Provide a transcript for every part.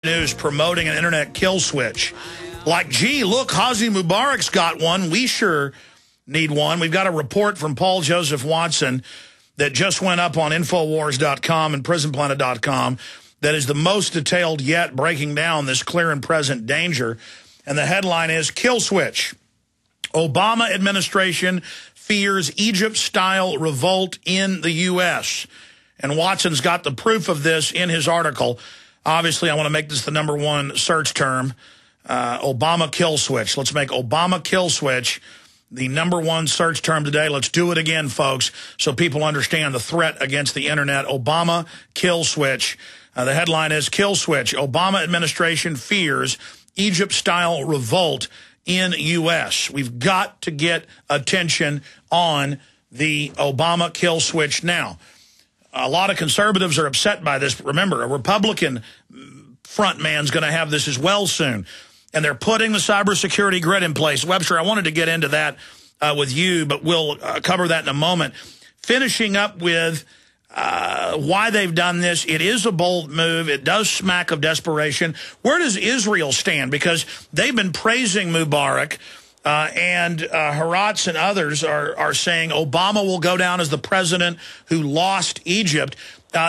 News promoting an internet kill switch. Like, gee, look, Hosni Mubarak's got one. We sure need one. We've got a report from Paul Joseph Watson that just went up on Infowars.com and PrisonPlanet.com that is the most detailed yet, breaking down this clear and present danger. And the headline is, Kill Switch. Obama administration fears Egypt-style revolt in the U.S. And Watson's got the proof of this in his article. Obviously, I want to make this the #1 search term, Obama kill switch. Let's make Obama kill switch the #1 search term today. Let's do it again, folks, so people understand the threat against the internet. Obama kill switch. The headline is, Kill Switch. Obama administration fears Egypt-style revolt in U.S. We've got to get attention on the Obama kill switch now. A lot of conservatives are upset by this, but remember, a Republican front man's going to have this as well soon. And they're putting the cybersecurity grid in place. Webster, I wanted to get into that with you, but we'll cover that in a moment. Finishing up with why they've done this. It is a bold move. It does smack of desperation. Where does Israel stand? Because they've been praising Mubarak. And Haaretz and others are saying Obama will go down as the president who lost Egypt.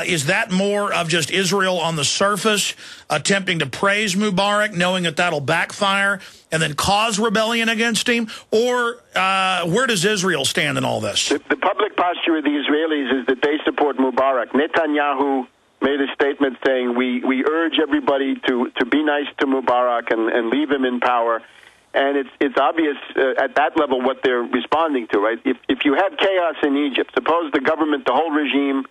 Is that more of just Israel on the surface attempting to praise Mubarak, knowing that that'll backfire and then cause rebellion against him? Or where does Israel stand in all this? The public posture of the Israelis is that they support Mubarak. Netanyahu made a statement saying, we urge everybody to be nice to Mubarak and leave him in power. And it's obvious at that level what they're responding to, right? If you have chaos in Egypt, suppose the government, the whole regime,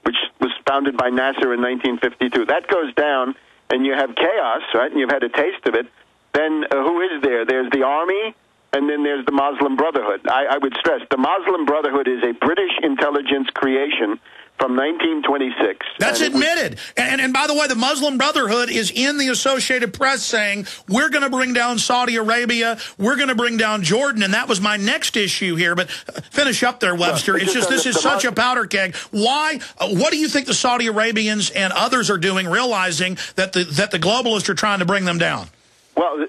which was founded by Nasser in 1952, that goes down and you have chaos, right, and you've had a taste of it, then who is there? There's the army, and then there's the Muslim Brotherhood. I would stress, the Muslim Brotherhood is a British intelligence creation from 1926. That's admitted. And by the way, the Muslim Brotherhood is in the Associated Press saying, we're going to bring down Saudi Arabia, we're going to bring down Jordan, and that was my next issue here. But finish up there, Webster. It's just this is such a powder keg. Why? What do you think the Saudi Arabians and others are doing, realizing that the globalists are trying to bring them down? Well,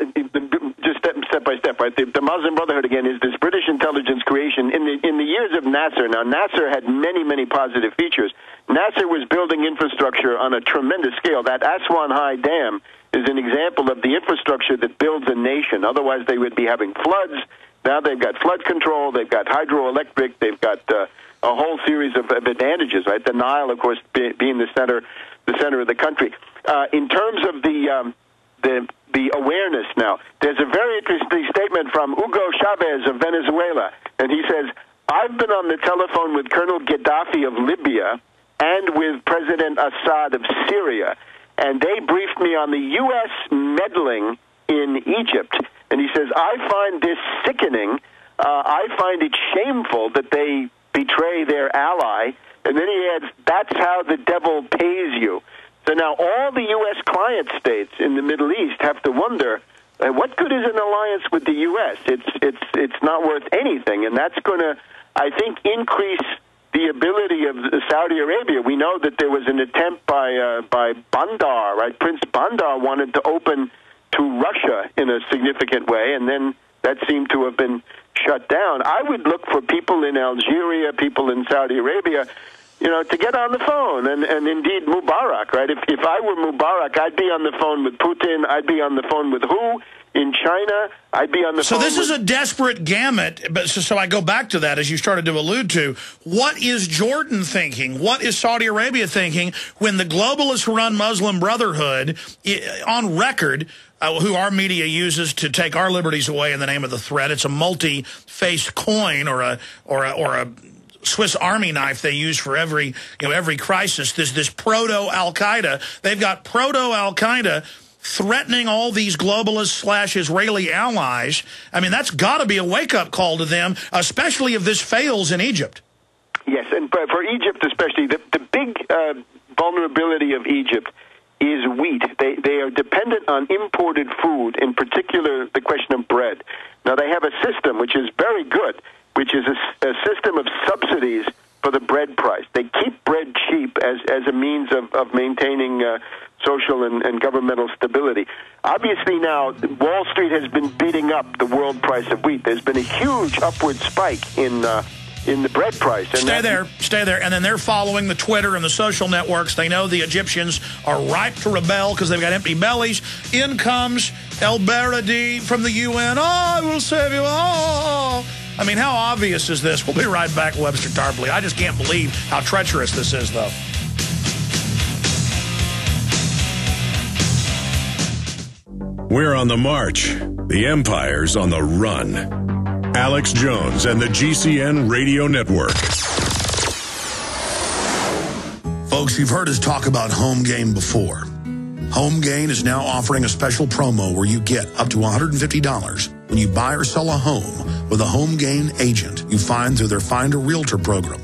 just step by step, right? The Muslim Brotherhood, again, is this British intelligence creation. In the years of Nasser, now Nasser had many positive features. Nasser was building infrastructure on a tremendous scale. That Aswan High Dam is an example of the infrastructure that builds a nation. Otherwise, they would be having floods. Now they've got flood control, they've got hydroelectric, they've got a whole series of advantages, right? The Nile, of course, being the center of the country. In terms of the awareness now, there's a very interesting statement from Hugo Chavez of Venezuela, and he says, I've been on the telephone with Colonel Gaddafi of Libya and with President Assad of Syria, and they briefed me on the U.S. meddling in Egypt. And he says, I find this sickening. I find it shameful that they betray their ally. And then he adds, that's how the devil pays you. So now all the U.S. client states in the Middle East have to wonder, what good is an alliance with the U.S.? It's not worth anything, and that's going to, I think, increase the ability of Saudi Arabia. We know that there was an attempt by Bandar, right? Prince Bandar wanted to open to Russia in a significant way, and then that seemed to have been shut down. I would look for people in Algeria, people in Saudi Arabia, to get on the phone, and indeed Mubarak, right? If I were Mubarak, I'd be on the phone with Putin, I'd be on the phone with who? In China, I'd be on the phone. So this is a desperate gamut, but so I go back to that, as you started to allude to. What is Jordan thinking? What is Saudi Arabia thinking when the globalist-run Muslim Brotherhood, on record, who our media uses to take our liberties away in the name of the threat, it's a multi-faced coin or a Swiss Army knife they use for every crisis. This proto-Al-Qaeda. They've got proto-Al-Qaeda threatening all these globalist/Israeli allies. I mean, that's got to be a wake-up call to them, especially if this fails in Egypt. Yes, and for Egypt especially, the big vulnerability of Egypt is wheat. They are dependent on imported food, in particular the question of bread. Now, they have a system which is very good, which is a system of subsidies for the bread price. They keep bread cheap as a means of maintaining social and governmental stability. Obviously now, Wall Street has been beating up the world price of wheat. There's been a huge upward spike in the bread price. And stay there. And then they're following the Twitter and the social networks. They know the Egyptians are ripe to rebel because they've got empty bellies. In comes El Beradi from the UN. Oh, I will save you. Oh. I mean, how obvious is this? We'll be right back, Webster Tarpley. I just can't believe how treacherous this is, though. We're on the march. The empire's on the run. Alex Jones and the GCN Radio Network. Folks, you've heard us talk about Home Gain before. Home Gain is now offering a special promo where you get up to $150 when you buy or sell a home with a Home Gain agent you find through their Find a Realtor program.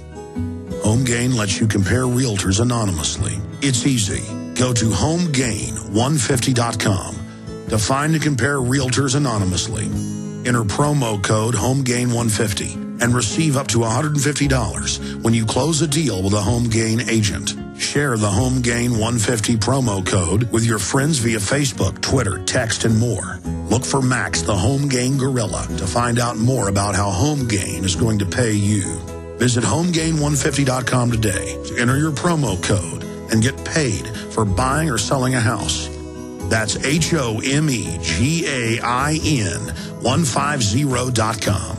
Home Gain lets you compare realtors anonymously. It's easy. Go to homegain150.com to find and compare realtors anonymously. Enter promo code HOMEGAIN150 and receive up to $150 when you close a deal with a Home Gain agent. Share the Home Gain 150 promo code with your friends via Facebook, Twitter, text, and more. Look for Max, the Home Gain Gorilla, to find out more about how Home Gain is going to pay you. Visit HomeGain150.com today to enter your promo code and get paid for buying or selling a house. That's HomeGain150.com.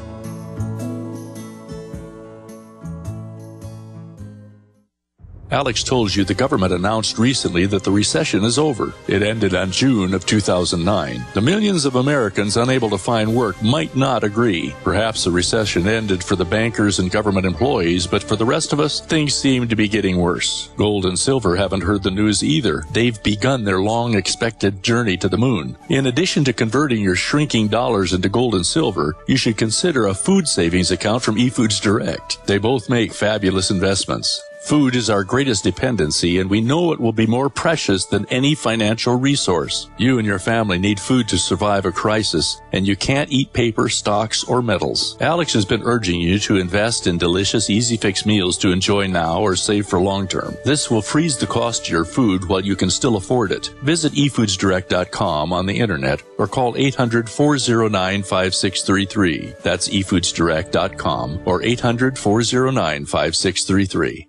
Alex told you the government announced recently that the recession is over. It ended on June of 2009. The millions of Americans unable to find work might not agree. Perhaps the recession ended for the bankers and government employees, but for the rest of us, things seem to be getting worse. Gold and silver haven't heard the news either. They've begun their long-expected journey to the moon. In addition to converting your shrinking dollars into gold and silver, you should consider a food savings account from eFoods Direct. They both make fabulous investments. Food is our greatest dependency, and we know it will be more precious than any financial resource. You and your family need food to survive a crisis, and you can't eat paper, stocks, or metals. Alex has been urging you to invest in delicious, easy-fix meals to enjoy now or save for long-term. This will freeze the cost of your food while you can still afford it. Visit eFoodsDirect.com on the internet or call 800-409-5633. That's eFoodsDirect.com or 800-409-5633.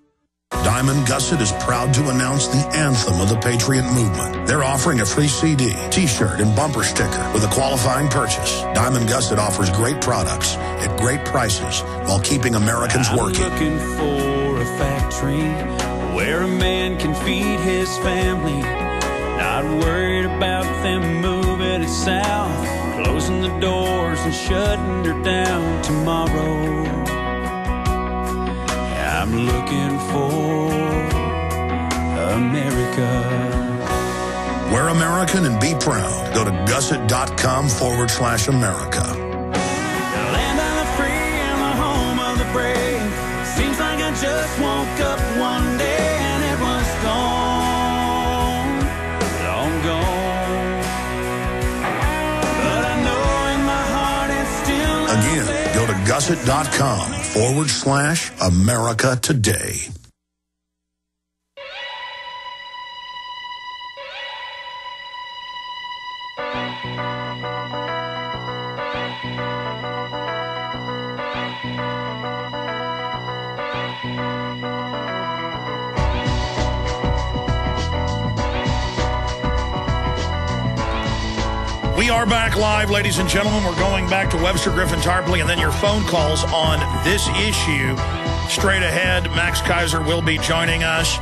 Diamond Gusset is proud to announce the anthem of the Patriot Movement. They're offering a free CD, T-shirt, and bumper sticker with a qualifying purchase. Diamond Gusset offers great products at great prices while keeping Americans working. I'm looking for a factory where a man can feed his family. Not worried about them moving it south, closing the doors and shutting her down tomorrow. I'm looking for America. We're American and be proud. Go to gusset.com/America. The land of the free and the home of the brave. Seems like I just woke up one day and it was gone, long gone. But I know in my heart it's still Again, go to gusset.com/America today. We are back live, ladies and gentlemen. We're going back to Webster Griffin Tarpley and then your phone calls on this issue. Straight ahead, Max Keiser will be joining us.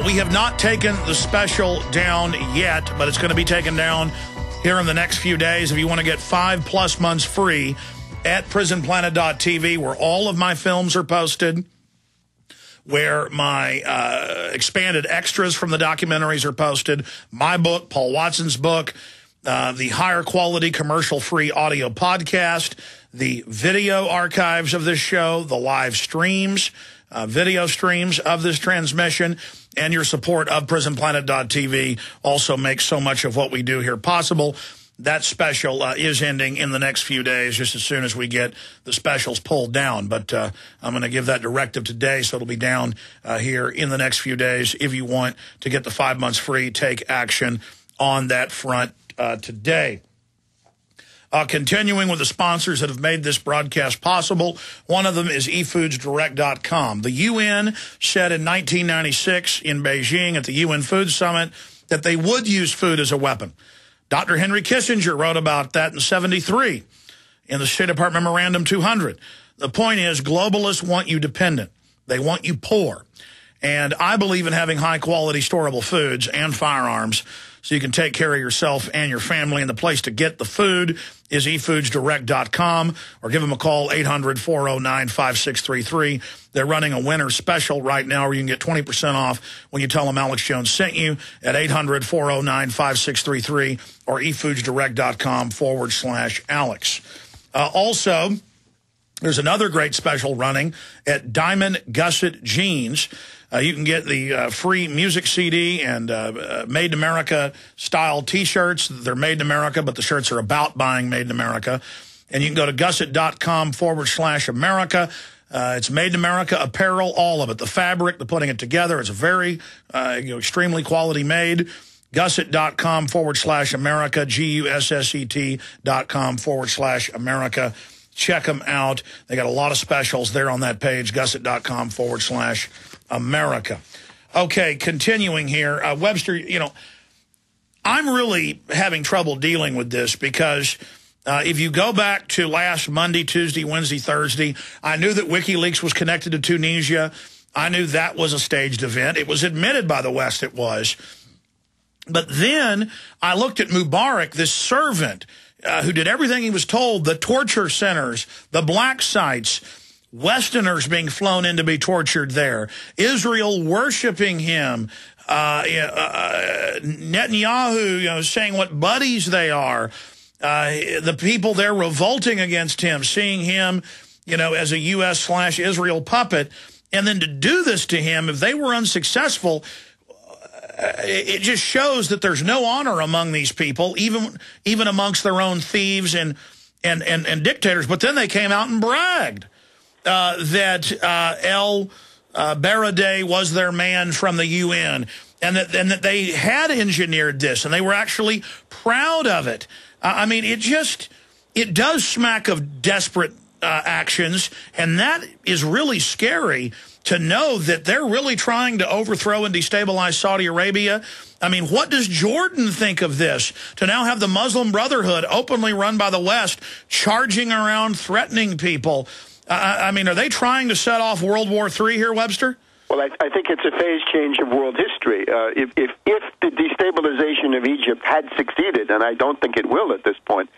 We have not taken the special down yet, but it's going to be taken down here in the next few days. If you want to get 5+ months free at prisonplanet.tv, where all of my films are posted, where my expanded extras from the documentaries are posted, my book, Paul Watson's book, the higher quality commercial-free audio podcast, the video archives of this show, the live streams, video streams of this transmission, and your support of prisonplanet.tv also makes so much of what we do here possible. that special is ending in the next few days, just as soon as we get the specials pulled down. But I'm going to give that directive today, so it'll be down here in the next few days. If you want to get the 5 months free, take action on that front today. Continuing with the sponsors that have made this broadcast possible, one of them is eFoodsDirect.com. The UN said in 1996 in Beijing at the UN Food Summit that they would use food as a weapon. Dr. Henry Kissinger wrote about that in 73 in the State Department Memorandum 200. The point is, globalists want you dependent. They want you poor. And I believe in having high-quality storable foods and firearms so you can take care of yourself and your family. And the place to get the food is eFoodsDirect.com, or give them a call, 800-409-5633. They're running a winter special right now where you can get 20% off when you tell them Alex Jones sent you at 800-409-5633 or eFoodsDirect.com/Alex. Also, there's another great special running at Diamond Gusset Jeans. You can get the free music CD and Made in America style T-shirts. They're made in America, but the shirts are about buying made in America. And you can go to gusset.com/America. It's made in America apparel, all of it. The fabric, the putting it together. It's a very extremely quality made. Gusset.com/America, GUSSET.com/America. Check them out. They got a lot of specials there on that page, gusset.com/America. Okay, continuing here. Webster, I'm really having trouble dealing with this because if you go back to last Monday, Tuesday, Wednesday, Thursday, I knew that WikiLeaks was connected to Tunisia. I knew that was a staged event. It was admitted by the West it was. But then I looked at Mubarak, this servant who did everything he was told, the torture centers, the black sites, Westerners being flown in to be tortured there, Israel worshiping him, Netanyahu saying what buddies they are, the people there revolting against him, seeing him as a U.S./Israel puppet, and then to do this to him, if they were unsuccessful, it just shows that there's no honor among these people, even amongst their own thieves and dictators. But then they came out and bragged that El Baradei was their man from the UN, and that they had engineered this, and they were actually proud of it. I mean, it does smack of desperate actions, and that is really scary to know that they're really trying to overthrow and destabilize Saudi Arabia. I mean, what does Jordan think of this? To now have the Muslim Brotherhood, openly run by the West, charging around, threatening people. I mean, are they trying to set off World War III here, Webster? Well, I think it's a phase change of world history. If the destabilization of Egypt had succeeded, and I don't think it will at this point,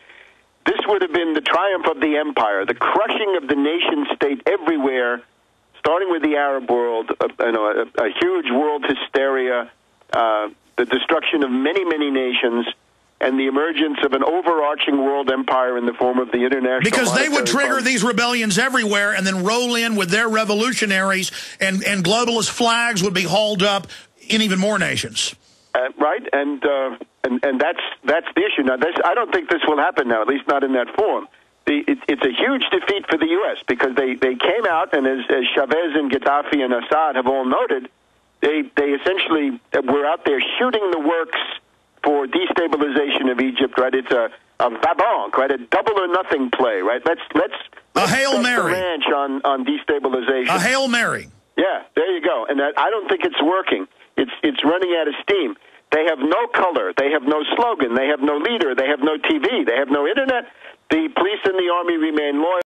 this would have been the triumph of the empire, the crushing of the nation-state everywhere, starting with the Arab world, a huge world hysteria, the destruction of many, many nations, and the emergence of an overarching world empire in the form of the international. Because they would trigger these rebellions everywhere and then roll in with their revolutionaries, and globalist flags would be hauled up in even more nations. Right, and that's the issue. Now, I don't think this will happen now, at least not in that form. It's a huge defeat for the U.S. because they came out, and as Chavez and Gaddafi and Assad have all noted, they essentially were out there shooting the works for destabilization of Egypt. Right, it's a va-banque, right, a double or nothing play. Right, let's a Hail Mary the ranch on destabilization. A Hail Mary. Yeah, there you go. And I don't think it's working. It's running out of steam. They have no color. They have no slogan. They have no leader. They have no TV. They have no internet. The police and the army remain loyal.